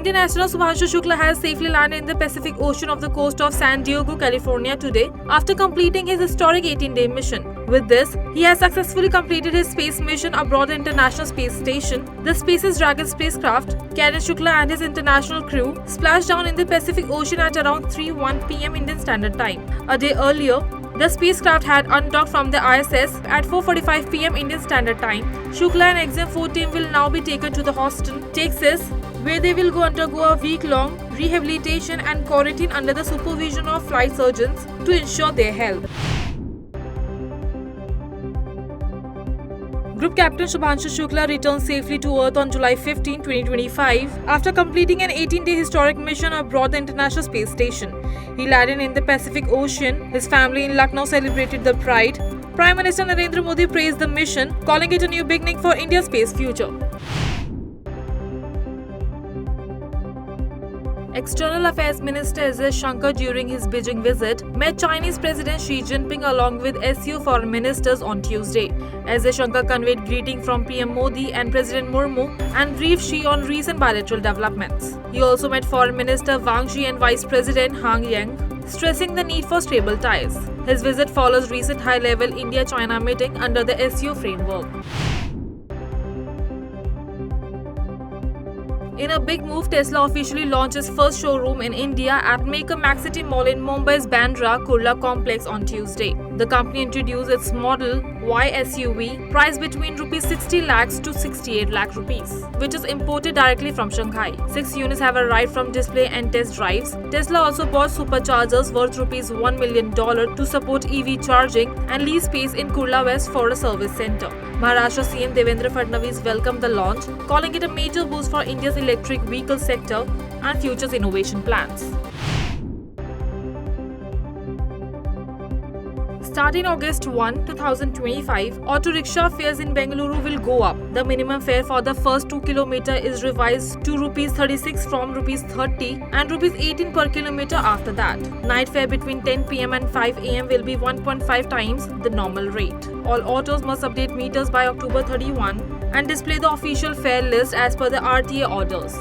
Indian astronaut Subhanshu Shukla has safely landed in the Pacific Ocean off the coast of San Diego, California today after completing his historic 18-day mission. With this, he has successfully completed his space mission aboard the International Space Station. The Space's Dragon spacecraft, carrying Shukla and his international crew, splashed down in the Pacific Ocean at around 3:01 p.m. Indian Standard Time. A day earlier, the spacecraft had undocked from the ISS at 4:45 p.m. Indian Standard Time. Shukla and EXIM-4 team will now be taken to the Houston, Texas, where they will undergo a week-long rehabilitation and quarantine under the supervision of flight surgeons to ensure their health. Group Captain Subhanshu Shukla returned safely to Earth on July 15, 2025 after completing an 18-day historic mission aboard the International Space Station. He landed in the Pacific Ocean. His family in Lucknow celebrated the Pride. Prime Minister Narendra Modi praised the mission, calling it a new beginning for India's space future. External Affairs Minister S. Shankar during his Beijing visit met Chinese President Xi Jinping along with SCO foreign ministers on Tuesday. S. Shankar conveyed greeting from PM Modi and President Murmu and briefed Xi on recent bilateral developments. He also met Foreign Minister Wang Yi and Vice President Han Yang, stressing the need for stable ties. His visit follows recent high-level India-China meeting under the SCO framework. In a big move, Tesla officially launched its first showroom in India at Maker Maxcity Mall in Mumbai's Bandra Kurla complex on Tuesday. The company introduced its Model Y SUV, priced between Rs 60 lakhs to 68 lakh rupees, which is imported directly from Shanghai. 6 units have arrived from display and test drives. Tesla also bought superchargers worth Rs 1 million to support EV charging and lease space in Kurla West for a service center. Maharashtra CM Devendra Fadnavis welcomed the launch, calling it a major boost for India's electric vehicle sector and future's innovation plans. Starting August 1, 2025, auto rickshaw fares in Bengaluru will go up. The minimum fare for the first 2 km is revised to Rs 36 from Rs 30 and Rs 18 per kilometer after that. Night fare between 10 pm and 5 am will be 1.5 times the normal rate. All autos must update meters by October 31 and display the official fare list as per the RTA orders.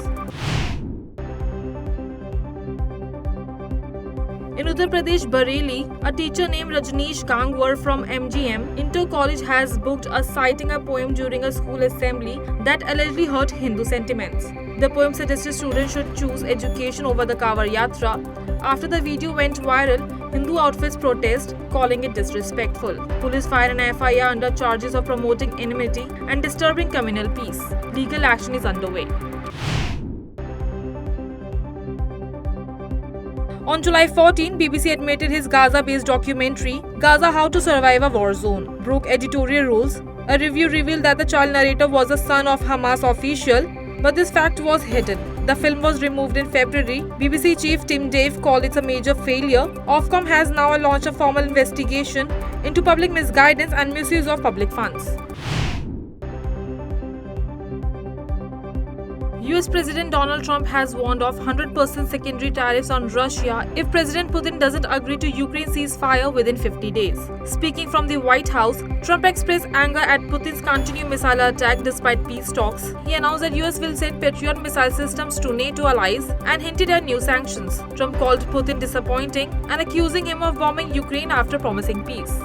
In Uttar Pradesh, Bareilly, a teacher named Rajneesh Gangwar from MGM Inter College has booked a citing a poem during a school assembly that allegedly hurt Hindu sentiments. The poem suggested students should choose education over the Kanwar Yatra. After the video went viral, Hindu outfits protest, calling it disrespectful. Police fired an FIR under charges of promoting enmity and disturbing communal peace. Legal action is underway. On July 14, BBC admitted his Gaza-based documentary, Gaza: How to Survive a War Zone, broke editorial rules. A review revealed that the child narrator was the son of Hamas official, but this fact was hidden. The film was removed in February. BBC chief Tim Dave called it a major failure. Ofcom has now launched a formal investigation into public misguidance and misuse of public funds. US President Donald Trump has warned of 100% secondary tariffs on Russia if President Putin doesn't agree to Ukraine ceasefire within 50 days. Speaking from the White House, Trump expressed anger at Putin's continued missile attack despite peace talks. He announced that US will send Patriot missile systems to NATO allies and hinted at new sanctions. Trump called Putin disappointing and accusing him of bombing Ukraine after promising peace.